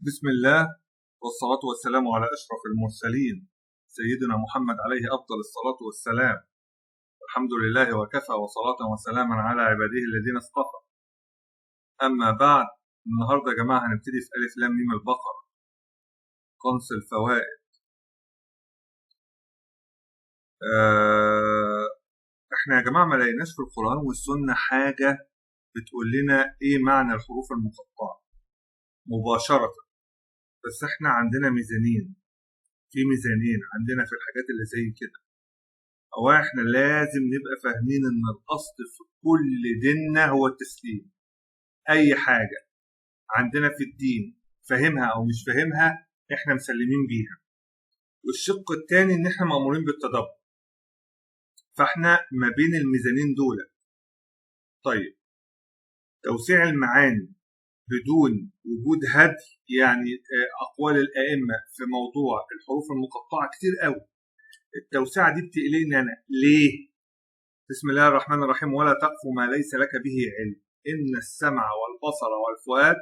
بسم الله والصلاة والسلام على أشرف المرسلين سيدنا محمد عليه أفضل الصلاة والسلام. الحمد لله وكفى وصلاة وسلاما على عباده الذين اصطفى. أما بعد، النهاردة يا جماعة هنبتدي في ألف لام ميم البقرة، قنص الفوائد. احنا يا جماعة ما لقيناش في القرآن والسنة حاجة بتقول لنا ايه معنى الحروف المقطعة مباشرة، بس احنا عندنا ميزانين عندنا في الحاجات اللي زي كده. هو احنا لازم نبقى فاهمين ان الاصل في كل ديننا هو التسليم. اي حاجة عندنا في الدين فاهمها او مش فاهمها احنا مسلمين بيها. والشق الثاني ان احنا مأمورين بالتدبر، فاحنا ما بين الميزانين دول. طيب، توسيع المعاني بدون وجود هدي، يعني اقوال الائمة في موضوع الحروف المقطعة كتير قوي. التوسعة دي بتقلقني انا ليه؟ بسم الله الرحمن الرحيم: ولا تقف ما ليس لك به علم إن السمع والبصر والفؤاد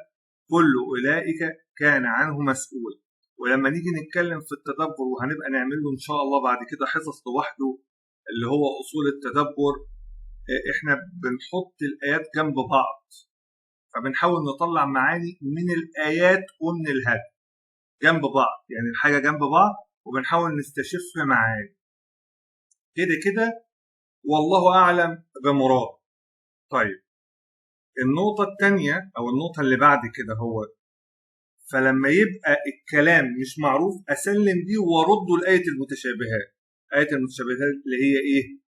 كل أولئك كان عنه مسؤول. ولما نيجي نتكلم في التدبر، وهنبقى نعمل له إن شاء الله بعد كده حصص لوحده اللي هو أصول التدبر، إحنا بنحط الآيات جنب بعض، فبنحاول نطلع معاني من الآيات ومن الهدي جنب بعض، يعني الحاجة جنب بعض وبنحاول نستشفها معاني كده كده، والله أعلم بمراد. طيب، النقطة الثانية أو النقطة اللي بعد كده هو فلما يبقى الكلام مش معروف أسلم دي وأرده لآية المتشابهات. آية المتشابهات اللي هي إيه؟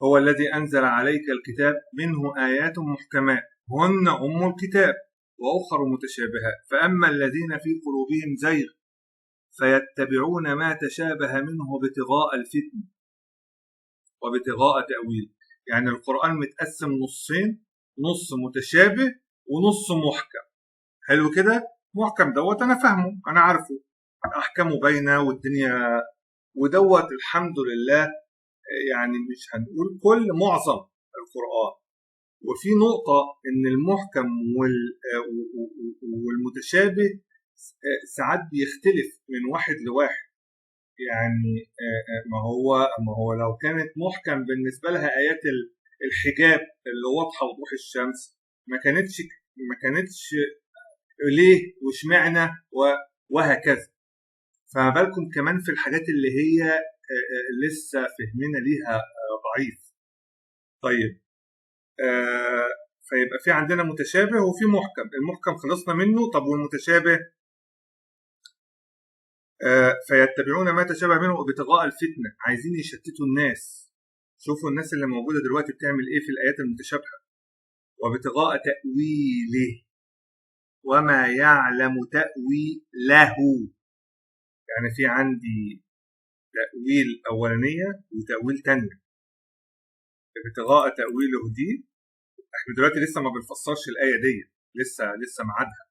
هو الذي أنزل عليك الكتاب منه آيات محكمات هن أم الكتاب وأخر متشابهات فأما الذين في قلوبهم زيغ فيتبعون ما تشابه منه ابتغاء الفتن وابتغاء تأويل. يعني القرآن متقسم نصين، نص متشابه ونص محكم. حلو كده؟ محكم دوت انا فاهمه، انا عارفه، احكامه باينه والدنيا ودوت الحمد لله. يعني مش هنقول كل معظم القرآن. وفي نقطة ان المحكم والمتشابه ساعات بيختلف من واحد لواحد. يعني ما هو لو كانت محكم بالنسبة لها آيات الحجاب اللي واضحة وضوح الشمس ما كانتش ليه واشمعنى وهكذا. فما بالكم كمان في الحاجات اللي هي لسه فهمنا ليها ضعيف. طيب، فيبقى في عندنا متشابه وفي محكم. المحكم خلصنا منه. طب والمتشابه؟ فيتبعون ما تشابه منه ابتغاء الفتنة، عايزين يشتتوا الناس. شوفوا الناس اللي موجودة دلوقتي بتعمل ايه في الآيات المتشابهة. وابتغاء تأويله وما يعلم تأويله. يعني في عندي تأويل أولانية وتأويل تانية. ابتغاء تأويله دي احنا دلوقتي لسه ما بنفسرش الآية دي، لسه ميعادها،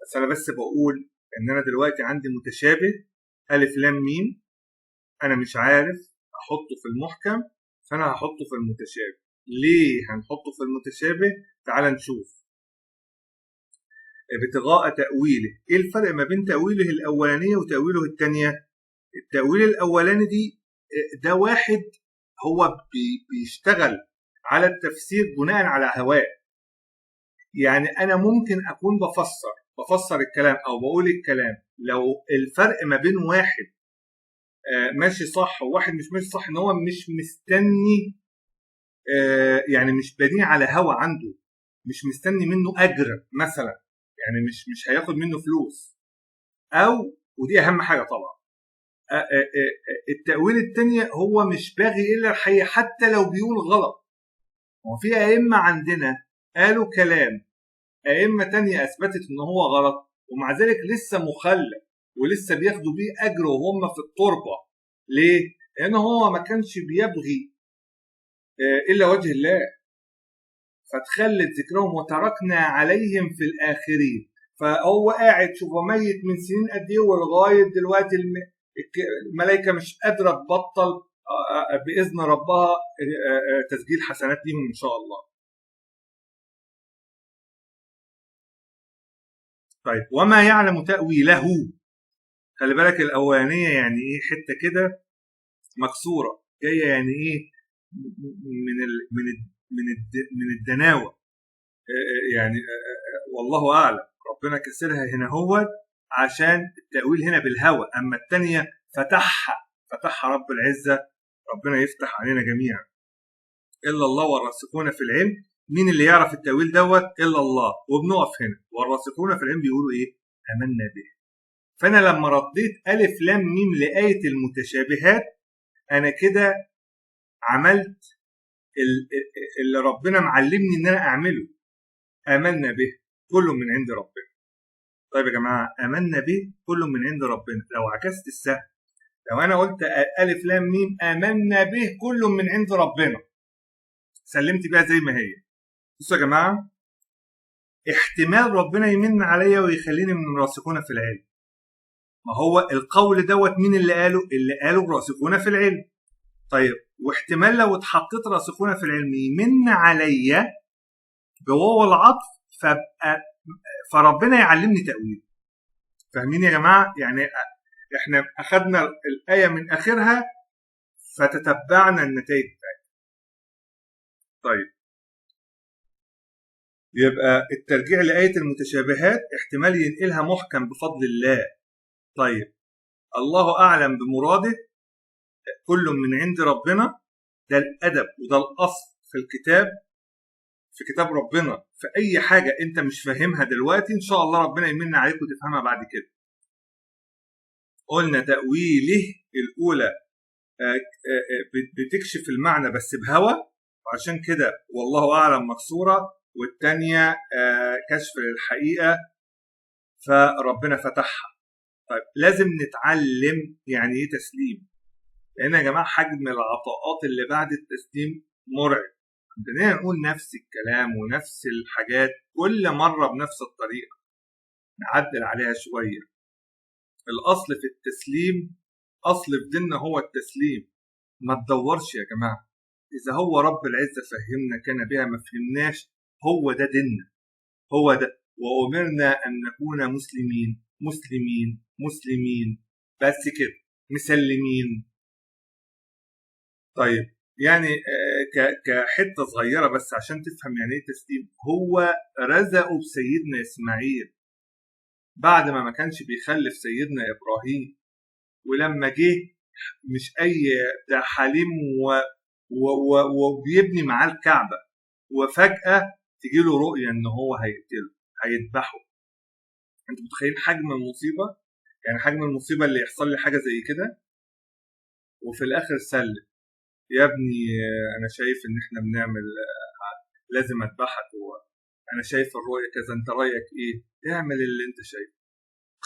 بس أنا بس بقول إن أنا دلوقتي عندي متشابه ألف لام ميم، أنا مش عارف أحطه في المحكم، فأنا هحطه في المتشابه. ليه هنحطه في المتشابه؟ تعال نشوف. ابتغاء تأويله، إيه الفرق ما بين تأويله الأولانية وتأويله التانية؟ التأويل الأولاني دي ده واحد هو بيشتغل على التفسير بناء على هواه. يعني أنا ممكن أكون بفسر الكلام أو بقول الكلام، لو الفرق ما بين واحد ماشي صح وواحد مش ماشي صح، إن هو مش مستني، يعني مش بني على هوا عنده، مش مستني منه أجر مثلا، يعني مش هياخد منه فلوس، أو ودي أهم حاجة طبعا. التأويل التانية هو مش باغي إلا الحقيقة حتى لو بيقول غلط. وفي أئمة عندنا قالوا كلام، أئمة تانية أثبتت إن هو غلط، ومع ذلك لسه مخلد ولسه بياخدوا بيه أجر وهم في التربة. ليه؟ لأن هو ما كانش بيبغي إلا وجه الله، فتخلد ذكرهم وتركنا عليهم في الآخرين. فهو قاعد شوف ميت من سنين قد إيه ولغاية دلوقتي الملائكة مش قادرة تبطل بإذن ربها تسجيل حسنات ليهم إن شاء الله. طيب وما يعلم تأويله، خلي بالك الاولانيه يعني ايه، حته كده مكسوره جايه يعني ايه من الدناوه، يعني والله اعلم. ربنا كسرها هنا هو عشان التأويل هنا بالهوى، اما الثانيه فتحها رب العزه. ربنا يفتح علينا جميعا. الا الله والراسخون في العلم، مين اللي يعرف التأويل دوت؟ الا الله. وبنقف هنا والراسخون في العلم بيقولوا ايه؟ امنا به. فانا لما رديت الف لام ميم لآية المتشابهات، انا كده عملت اللي ربنا معلمني ان انا اعمله. امنا به كل من عند ربنا. طيب يا جماعه، امنا به كل من عند ربنا، لو عكست السهم، لو انا قلت الف لام ميم امنا به كل من عند ربنا، سلمت بيها زي ما هي. بصوا يا جماعه، احتمال ربنا يمن عليا ويخليني من الراسخون في العلم. ما هو القول دوت مين اللي قاله؟ اللي قاله الراسخون في العلم. طيب واحتمال لو اتحطيت راسخون في العلم يمن عليا بواو العطف، فربنا يعلمني تأويل. فاهمين يا جماعه؟ يعني احنا اخذنا الآية من اخرها فتتبعنا النتائج بتاعتها. طيب يبقى الترجيع لآية المتشابهات احتمال ينقلها محكم بفضل الله. طيب الله أعلم بمراده، كل من عند ربنا، ده الأدب وده الأصل في الكتاب، في كتاب ربنا. في أي حاجة أنت مش فاهمها دلوقتي إن شاء الله ربنا يمن عليك وتفهمها بعد كده. قلنا تأويله الأولى بتكشف المعنى بس بهوى، وعشان كده والله أعلم مكسورة، والتانية كشف للحقيقة فربنا فتحها. طيب لازم نتعلم يعني ايه تسليم، لان يا جماعه حجم العطاءات اللي بعد التسليم مرعب. عندنا نقول نفس الكلام ونفس الحاجات كل مره بنفس الطريقه، نعدل عليها شويه. الاصل في التسليم، اصل في ديننا هو التسليم. ما تدورش يا جماعه، اذا هو رب العزه فهمنا كان بها، ما فهمناش، هو ده ديننا، هو ده. وأمرنا أن نكون مسلمين بس كده، مسلمين. طيب يعني كحتة صغيرة بس عشان تفهم يعني ايه تسليم. هو رزقه بسيدنا إسماعيل بعد ما كانش بيخلف سيدنا إبراهيم، ولما جه مش أي ده حليم وبيبني معاه الكعبة، وفجأة تجيله رؤية إن هو هيقتله، هيذبحه. انت متخيل حجم المصيبه؟ يعني حجم المصيبه اللي يحصل لي حاجه زي كده وفي الاخر سلم. يا ابني انا شايف ان احنا بنعمل، لازم اذبحك، انا شايف الرؤيه كذا، انت رايك ايه؟ اعمل اللي انت شايفه.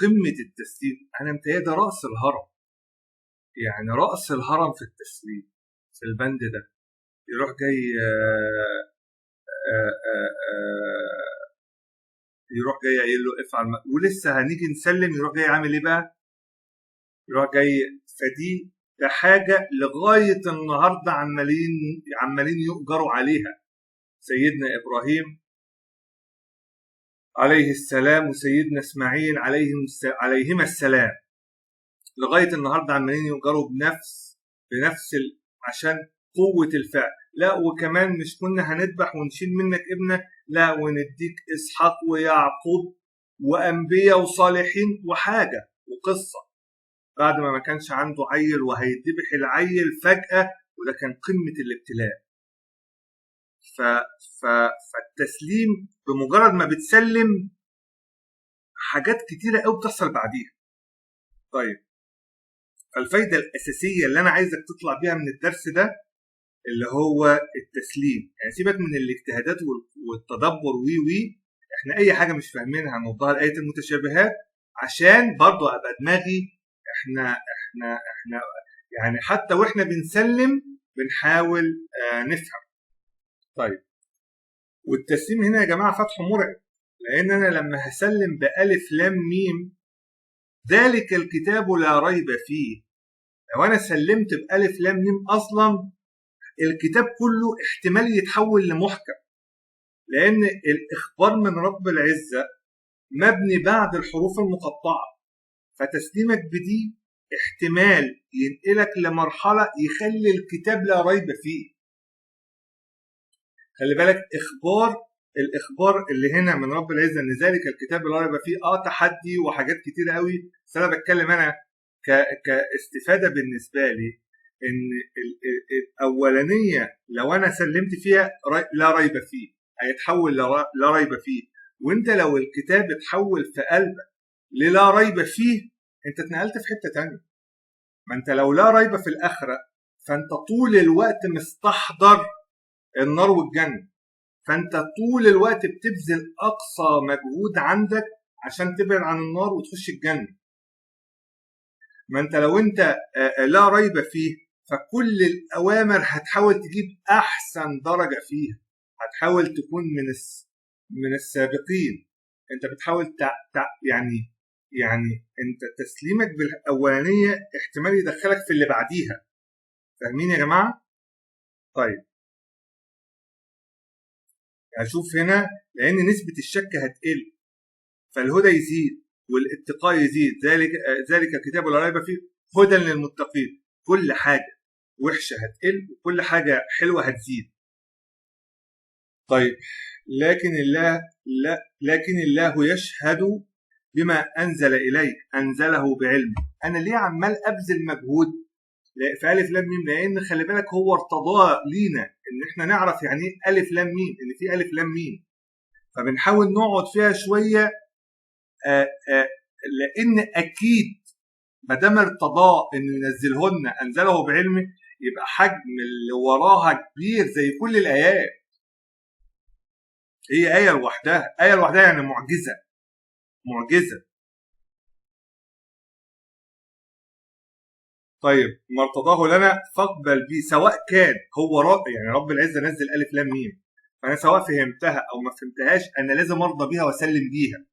قمه التسليم. انا متهيألي ده راس الهرم، يعني راس الهرم في التسليم في البند ده. يروح جاي يروح جاي قايل له افعل ولسه هنيجي نسلم، يروح جاي عامل ايه بقى؟ يروح جاي. فدي ده حاجه لغايه النهارده عمالين يؤجروا عليها. سيدنا ابراهيم عليه السلام وسيدنا اسماعيل عليهما السلام لغايه النهارده عمالين يؤجروا بنفس عشان قوه الفعل. لا وكمان مش كنا هنذبح ونشيل منك ابنك، لا ونديك اسحاق ويعقوب وانبياء وصالحين وحاجه وقصه، بعد ما كانش عنده عيل وهيذبح العيل فجأة، وده كان قمة الابتلاء. فالتسليم بمجرد ما بتسلم حاجات كتيرة قوي بتحصل بعديها. طيب فالفايدة الأساسية اللي أنا عايزك تطلع بيها من الدرس ده اللي هو التسليم. يعني سيبك من الاجتهادات والتدبر احنا أي حاجة مش فاهمينها نوضها لآية المتشابهات عشان برضو أبقى دماغي احنا يعني حتى واحنا بنسلم بنحاول نفهم. طيب والتسليم هنا يا جماعه فتح مرعب، لان انا لما هسلم بألف لام ميم ذلك الكتاب لا ريب فيه، لو انا سلمت بألف لام ميم اصلا الكتاب كله احتمال يتحول لمحكم، لان الاخبار من رب العزه مبني بعد الحروف المقطعة، فتسليمك بدي احتمال ينقلك لمرحلة يخلي الكتاب لا ريب فيه. خلي بالك الإخبار اللي هنا من رب العزة إن ذلك الكتاب لا ريب فيه تحدي وحاجات كتيرة قوي، بس أنا بتكلم أنا كاستفادة بالنسبة لي إن الأولانية لو أنا سلمت فيها لا ريب فيه هيتحول لا ريب فيه، وأنت لو الكتاب اتحول في قلبك للا ريب فيه أنت اتنقلت في حتة تانية. ما أنت لو لا ريب في الآخرة فأنت طول الوقت مستحضر النار والجنة، فأنت طول الوقت بتبذل أقصى مجهود عندك عشان تبعد عن النار وتخش الجنة. ما أنت لو أنت لا ريب فيه فكل الأوامر هتحاول تجيب أحسن درجة فيها، هتحاول تكون من السابقين. أنت بتحاول يعني أنت تسليمك بالأولانية احتمال يدخلك في اللي بعديها. فاهمين يا جماعة؟ طيب هشوف هنا لأن نسبة الشك هتقل فالهدى يزيد والاتقاء يزيد. ذلك الكتاب لا ريب فيه هدى للمتقين. كل حاجة وحشة هتقل وكل حاجة حلوة هتزيد. طيب لكن الله يشهد بما أنزل إليك أنزله بعلم. أنا ليه عمال أبذل مجهود في ألف لام ميم؟ لأن خلي بالك هو ارتضاه لينا إن إحنا نعرف يعني إيه ألف لام ميم، إن في ألف لام ميم، فبنحاول نقعد فيها شوية لأن أكيد ما دام ارتضاه إنه ينزلهن أنزله بعلمه يبقى حجم اللي وراها كبير زي كل الآيات. هي آية لوحدها يعني معجزة. طيب ما ارتضاه لنا فاقبل به، سواء كان هو يعني رب العزة نزل ألف لام ميم، فأنا سواء فهمتها أو ما فهمتهاش أنا لازم أرضى بيها وأسلم بيها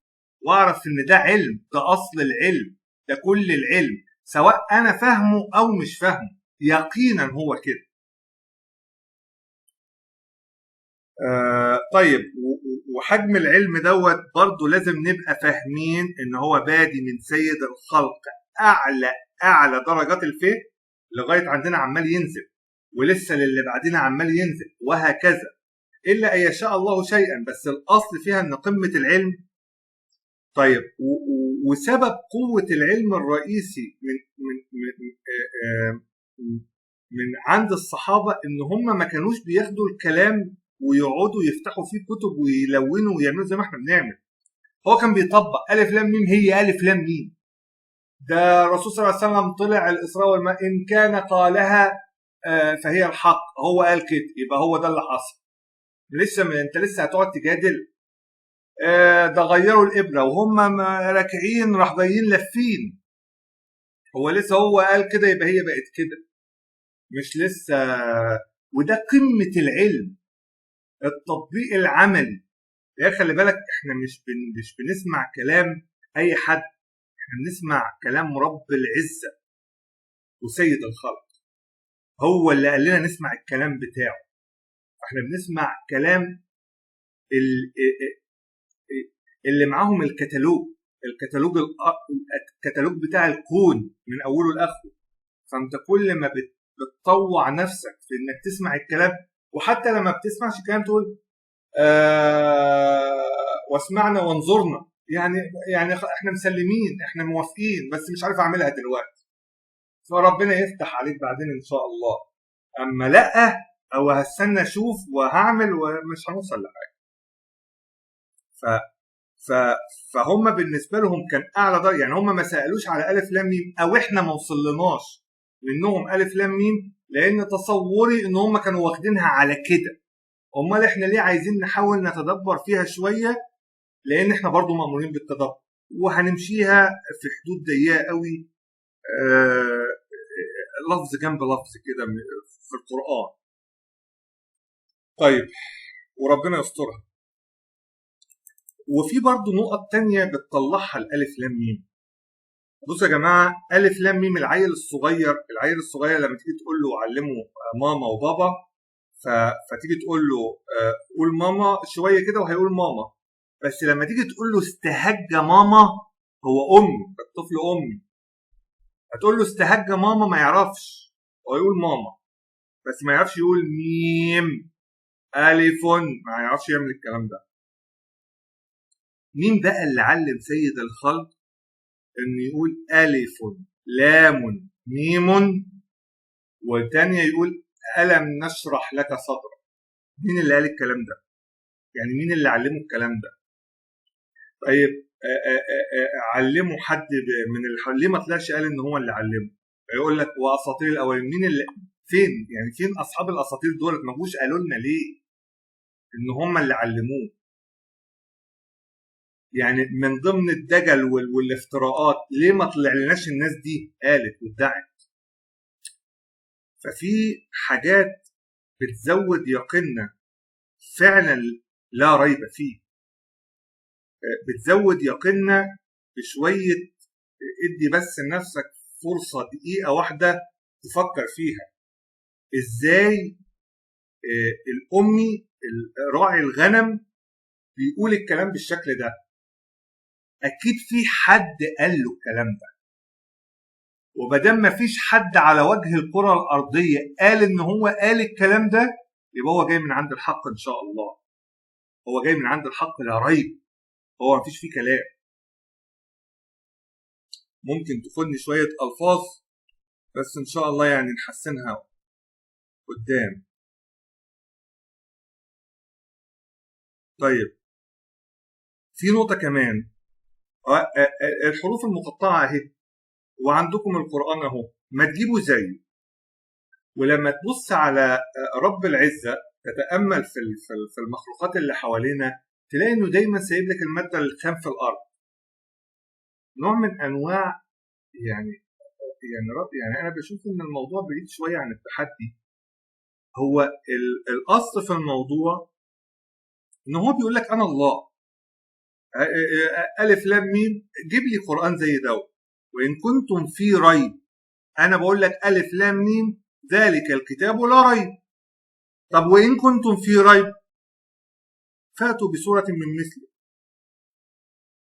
وأعرف إن ده علم، ده أصل العلم، ده كل العلم، سواء أنا فاهمه أو مش فاهمه يقينا هو كده. طيب وحجم العلم دوت برضه لازم نبقى فاهمين إن هو بادي من سيد الخلق أعلى درجات الفهم لغاية عندنا عمال ينزل ولسه للي بعدين عمال ينزل وهكذا، إلا أن يشاء الله شيئا، بس الأصل فيها أن قمة العلم. طيب وسبب قوة العلم الرئيسي من عند الصحابة إن هم ما كانوش بياخدوا الكلام ويقعدوا يفتحوا فيه كتب ويلونوا ويعملوا زي ما احنا بنعمل. هو كان بيطبق ألف لام ميم هي ألف لام ميم. ده الرسول صلى الله عليه وسلم طلع الإسراء والمعراج إن كان قالها فهي الحق، هو قال كده يبقى هو ده اللي حصل. انت لسه هتقعد تجادل؟ ده غيروا الإبرة وهم راكعين راح جايين لفين، هو لسه هو قال كده يبقى هي بقت كده، مش لسه. وده قمة العلم، التطبيق العملي. يا خلي بالك احنا مش بنسمع كلام اي حد، احنا بنسمع كلام رب العزة وسيد الخلق، هو اللي قال لنا نسمع الكلام بتاعه. احنا بنسمع كلام اللي معاهم الكتالوج بتاع الكون من اوله لاخره. فانت كل ما بتطوع نفسك في انك تسمع الكلام، وحتى لما بتسمعش الكلام تقول واسمعنا وانظرنا، يعني احنا مسلمين، احنا موافقين، بس مش عارف اعملها دلوقتي، فربنا يفتح عليك بعدين ان شاء الله. اما لا او هستنى اشوف وهعمل ومش هنوصل لحاجه. فهم بالنسبه لهم كان اعلى درجه، يعني هم ما سالوش على الف لام ميم او احنا ما وصلناش منهم الف لام ميم لان تصوري ان هم كانوا واخدينها على كده. امال احنا ليه عايزين نحاول نتدبر فيها شويه؟ لان احنا برضو مأمورين بالتدبر وهنمشيها في حدود ضيقه قوي، لفظ جنب لفظ كده في القرآن. طيب وربنا يسترها. وفي برضو نقط تانية بتطلعها الألف لام ميم. بصوا يا جماعة، ألف لام ميم العيل الصغير لما تيجي تقول له علمه ماما وبابا، فتيجي تقول له قول ماما شوية كده وهيقول ماما، بس لما تيجي تقول له استهج ماما، هو امي، الطفل امي، هتقول له استهج ماما ما يعرفش، هو يقول ماما بس ما يعرفش يقول ميم الف، ما يعرفش يعمل الكلام ده. مين بقى اللي علم سيد الخلق انه يقول الف لام ميم، والتانية يقول ألم نشرح لك صدرك؟ مين اللي قال الكلام ده؟ يعني مين اللي علمه الكلام ده؟ طيب علمه حد من ليه ما طلعش قال ان هو اللي علمه؟ يقول لك واساطير الاولين، مين اللي فين؟ يعني فين اصحاب الاساطير دول؟ ما جوش قالوا لنا ليه ان هم اللي علموه؟ يعني من ضمن الدجل والافتراءات، ليه ما طلع لناش الناس دي قالت وادعت؟ ففي حاجات بتزود يقيننا فعلا لا ريب فيه، بتزود يقيننا بشوية. ادي بس لنفسك فرصة دقيقة واحدة تفكر فيها ازاي الأمي راعي الغنم بيقول الكلام بالشكل ده. أكيد في حد قال له الكلام ده، ومادام مفيش حد على وجه الكرة الأرضية قال إن هو قال الكلام ده، يبقى هو جاي من عند الحق إن شاء الله. هو جاي من عند الحق لا ريب، هو مفيش فيه كلام. ممكن تاخدني شوية ألفاظ بس إن شاء الله يعني نحسنها قدام. طيب في نقطة كمان، الحروف المقطعة أهي، وعندكم القرآن أهو، ما تجيبوا زيه. ولما تبص على رب العزة تتأمل في المخلوقات اللي حوالينا، تلاقي إنه دايما سايب لك المادة الخام في الأرض، نوع من أنواع يعني أنا بشوف إن الموضوع بعيد شوية عن التحدي. هو الأصل في الموضوع إن هو بيقول لك أنا الله، ألف لام ميم، جيب لي قرآن زي دوت. وإن كنتم في ريب، أنا بقول لك ألف لام ميم ذلك الكتاب لا ريب. طب وإن كنتم في ريب فأتوا بسورة من مثله،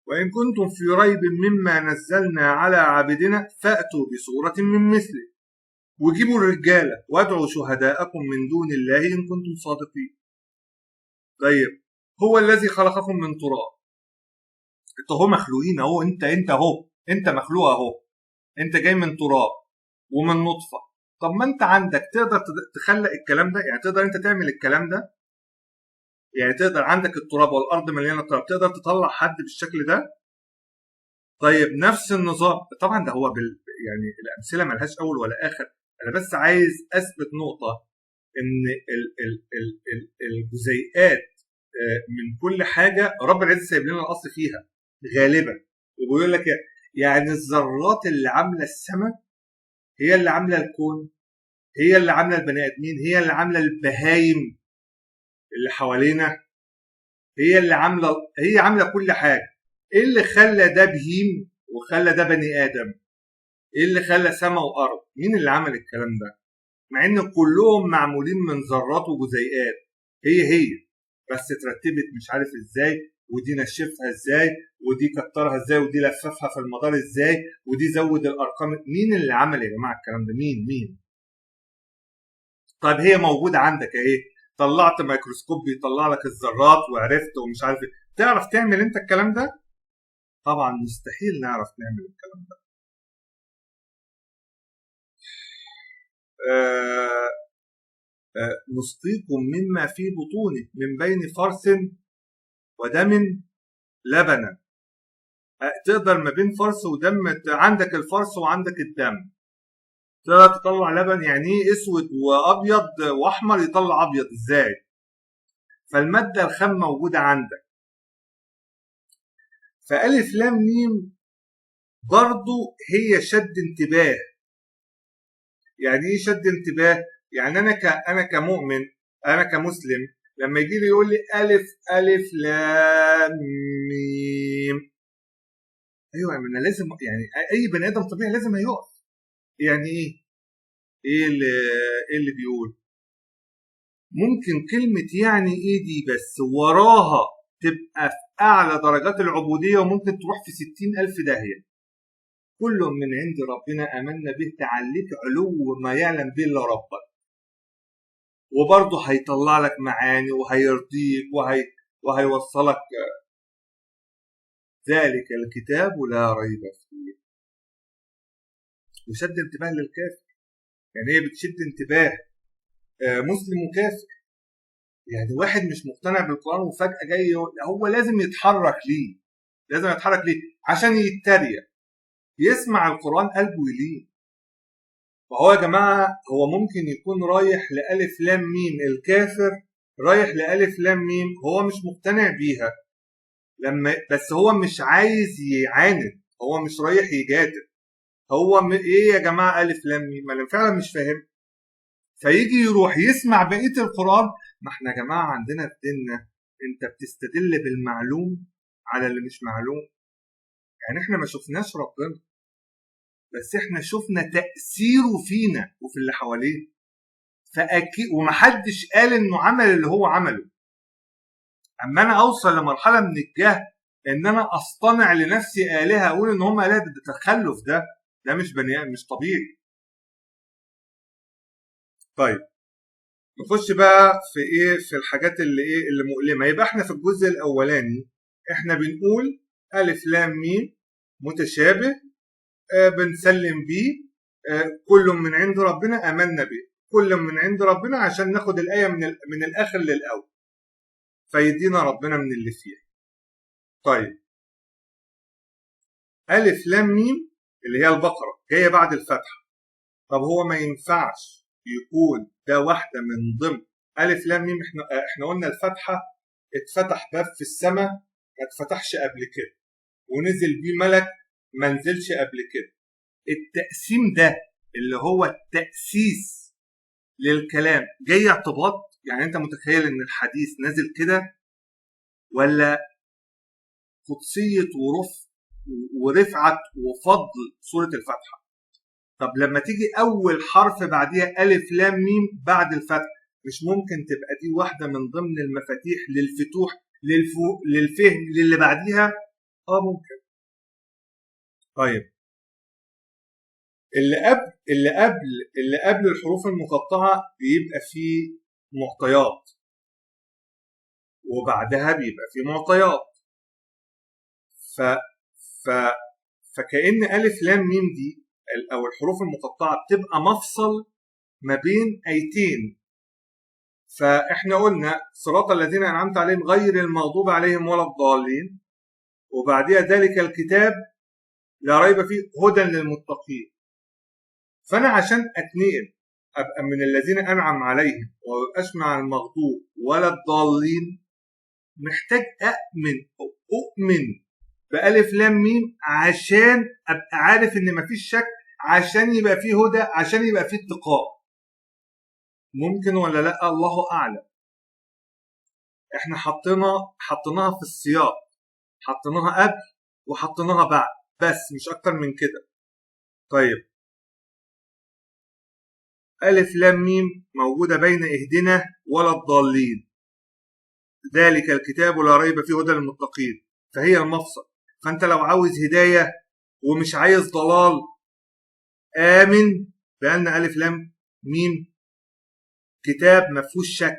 وإن كنتم في ريب مما نزلنا على عبدنا فأتوا بسورة من مثله، وجيبوا الرجالة وادعوا شهداءكم من دون الله إن كنتم صادقين. طيب هو الذي خلقكم من تراب، انت هو مخلوقين اهو، انت اهو، انت مخلوق اهو، انت جاي من تراب ومن نطفة. طب ما انت عندك تقدر تخلق الكلام ده؟ يعني تقدر انت تعمل الكلام ده؟ يعني تقدر عندك التراب والارض مليانه تراب، تقدر تطلع حد بالشكل ده؟ طيب نفس النظام طبعا ده هو يعني الامثله ملهاش اول ولا اخر. انا بس عايز اثبت نقطه، ان الجزيئات من كل حاجه رب العزه سايب لنا الاصل فيها غالبا. وبيقول لك يعني الذرات اللي عامله السماء هي اللي عامله الكون، هي اللي عامله البني ادمين، هي اللي عامله البهايم اللي حوالينا، هي اللي عامله، هي عامله كل حاجه. ايه اللي خلى ده بهيم وخلى ده بني ادم؟ ايه اللي خلى سماء وارض؟ مين اللي عمل الكلام ده؟ مع ان كلهم معمولين من ذرات وجزيئات هي بس اترتبت مش عارف ازاي، ودي نشفها ازاي، ودي كترها ازاي، ودي لففها في المدار ازاي، ودي زود الارقام. مين اللي عمل يا جماعه الكلام ده؟ مين؟ طيب هي موجوده عندك اهي، طلعت ميكروسكوب بيطلع لك الذرات وعرفت ومش عارف ايه. تعرف تعمل انت الكلام ده؟ طبعا مستحيل نعرف نعمل الكلام ده. نسقيكم مما في بطونه من بين فرث ودم لبنا. تقدر ما بين فرث ودم، عندك الفرث وعندك الدم، تقدر تطلع لبن. يعني ايه اسود وابيض واحمر يطلع ابيض ازاي؟ فالماده الخام موجوده عندك. فالف لام ميم برضو هي شد انتباه. يعني ايه شد انتباه؟ يعني انا كمؤمن، انا كمسلم، لما يجي لي يقول لي الف لام ميم، ايوه انا لازم، يعني اي بني ادم طبيعي لازم هيقف. يعني ايه اللي بيقول؟ ممكن كلمه يعني ايه دي بس وراها تبقى في أعلى درجات العبودية وممكن تروح في 60,000 داهية. كل من عند ربنا آمنا به، تعليك علو ما يعلم به إلا ربك، وبرضه هيطلع لك معاني وهيرضيك وهيوصلك. ذلك الكتاب لا ريب فيه. وشد انتباه للكافر، يعني هي بتشد انتباه مسلم وكافر. يعني واحد مش مقتنع بالقرآن وفجأة جاي هو لازم يتحرك ليه، لازم يتحرك ليه عشان يتريق، يسمع القرآن قلبه يليه. فهو يا جماعة هو ممكن يكون رايح لألف لام ميم، الكافر رايح لألف لام ميم هو مش مقتنع بيها، بس هو مش عايز يعاند، هو مش رايح يجادل. هو ايه يا جماعة ألف لام ميم؟ انا فعلا مش فاهم. فيجي يروح يسمع بقية القرآن. ما احنا يا جماعة عندنا في ديننا انت بتستدل بالمعلوم على اللي مش معلوم. يعني احنا ما شفناش ربنا، بس احنا شفنا تأثيره فينا وفي اللي حواليه. فأكيد ومحدش قال انه عمل اللي هو عمله. اما انا اوصل لمرحلة من الجهل ان انا اصطنع لنفسي آلهة، اقول ان هم آلهة، ده التخلف ده مش مش طبيعي. طيب نخش بقى في ايه، في الحاجات اللي ايه اللي مؤلمة. يبقى احنا في الجزء الاولاني احنا بنقول الف لام ميم متشابه، بنسلم بيه، كل من عند ربنا آمنا به، كل من عند ربنا عشان ناخد الآية من الآخر للأول فيدينا ربنا من اللي فيها. طيب ألف لام ميم اللي هي البقرة جاية بعد الفتحة. طب هو ما ينفعش يكون ده واحدة من ضمن ألف لام ميم؟ احنا قلنا الفتحة اتفتح باب في السماء ما اتفتحش قبل كده، ونزل بيه ملك ما نزلش قبل كده. التقسيم ده اللي هو التأسيس للكلام جاي اعتباط. يعني انت متخيل ان الحديث نازل كده، ولا قدسية ورفعة وفضل سورة الفاتحة؟ طب لما تيجي اول حرف بعديها الف لام ميم بعد الفتح، مش ممكن تبقى دي واحدة من ضمن المفاتيح للفتوح للفهم للي بعديها؟ ممكن. طيب اللي قبل الحروف المقطعة بيبقى فيه معطيات، وبعدها بيبقى فيه معطيات. فكأن ألف لام ميم دي أو الحروف المقطعة بتبقى مفصل ما بين آيتين. فإحنا قلنا صراط الذين أنعمت عليهم غير المغضوب عليهم ولا الضالين، وبعدها ذلك الكتاب لا ريب فيه هدى للمتقين. فأنا عشان أتنقل أبقى من الذين أنعم عليهم ومبقاش مع المغضوب ولا الضالين، محتاج أؤمن بألف لام ميم عشان أبقى عارف إن مفيش شك، عشان يبقى فيه هدى، عشان يبقى فيه اتقاء. ممكن ولا لأ؟ الله أعلم. إحنا حطيناها في السياق، حطيناها قبل وحطيناها بعد، بس مش أكتر من كده. طيب ألف لام ميم موجودة بين اهدنا ولا الضالين، ذلك الكتاب لا ريب فيه هدى للمتقين، فهي المفصل. فأنت لو عاوز هداية ومش عايز ضلال، آمن بأن ألف لام ميم كتاب ما فيهوش شك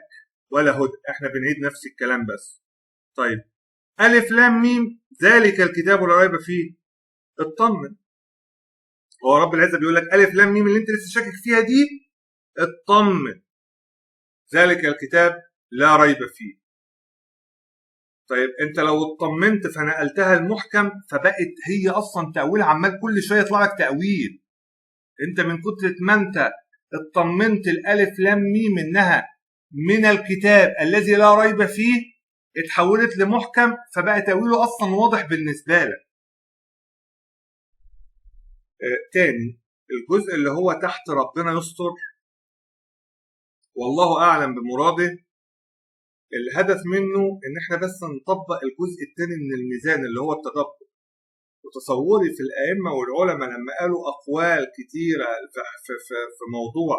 ولا هدى. احنا بنعيد نفس الكلام بس. طيب ألف لام ميم ذلك الكتاب لا ريب فيه، اطمن. هو رب العزة بيقول لك ألف لام ميم اللي انت لسه شاكك فيها دي اطمن، ذلك الكتاب لا ريب فيه. طيب انت لو اطمنت فنقلتها المحكم فبقت هي اصلا تأويل، عمال كل شويه يطلع لك تأويل. انت من كتر ما انت اطمنت الالف لام ميم انها من الكتاب الذي لا ريب فيه، اتحولت لمحكم فبقى تأويله اصلا واضح بالنسبه لك. تاني الجزء اللي هو تحت ربنا يستر والله اعلم بمراده، الهدف منه ان احنا بس نطبق الجزء الثاني من الميزان اللي هو التدبر. وتصوري في الائمه والعلماء لما قالوا اقوال كتيره في موضوع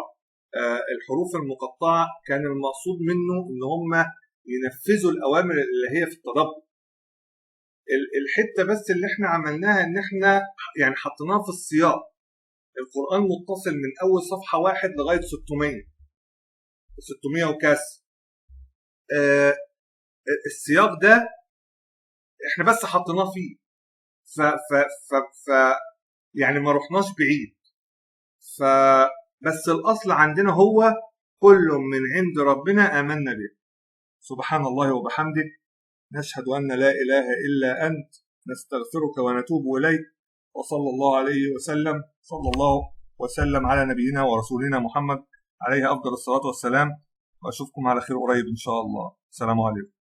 الحروف المقطعه، كان المقصود منه ان هم ينفذوا الأوامر اللي هي في التدبر. الحتة بس اللي احنا عملناها ان احنا يعني حطيناها في السياق. القرآن متصل من أول صفحة 1 لغاية 600 وكاس. السياق ده احنا بس حطيناه فيه، ف ف ف ف يعني ما رحناش بعيد. فبس الأصل عندنا هو كل من عند ربنا آمنا به. سبحان الله وبحمده، نشهد أن لا إله إلا أنت، نستغفرك ونتوب إليك. وصلى الله عليه وسلم، صلى الله وسلم على نبينا ورسولنا محمد عليه أفضل الصلاة والسلام. وأشوفكم على خير قريب إن شاء الله. السلام عليكم.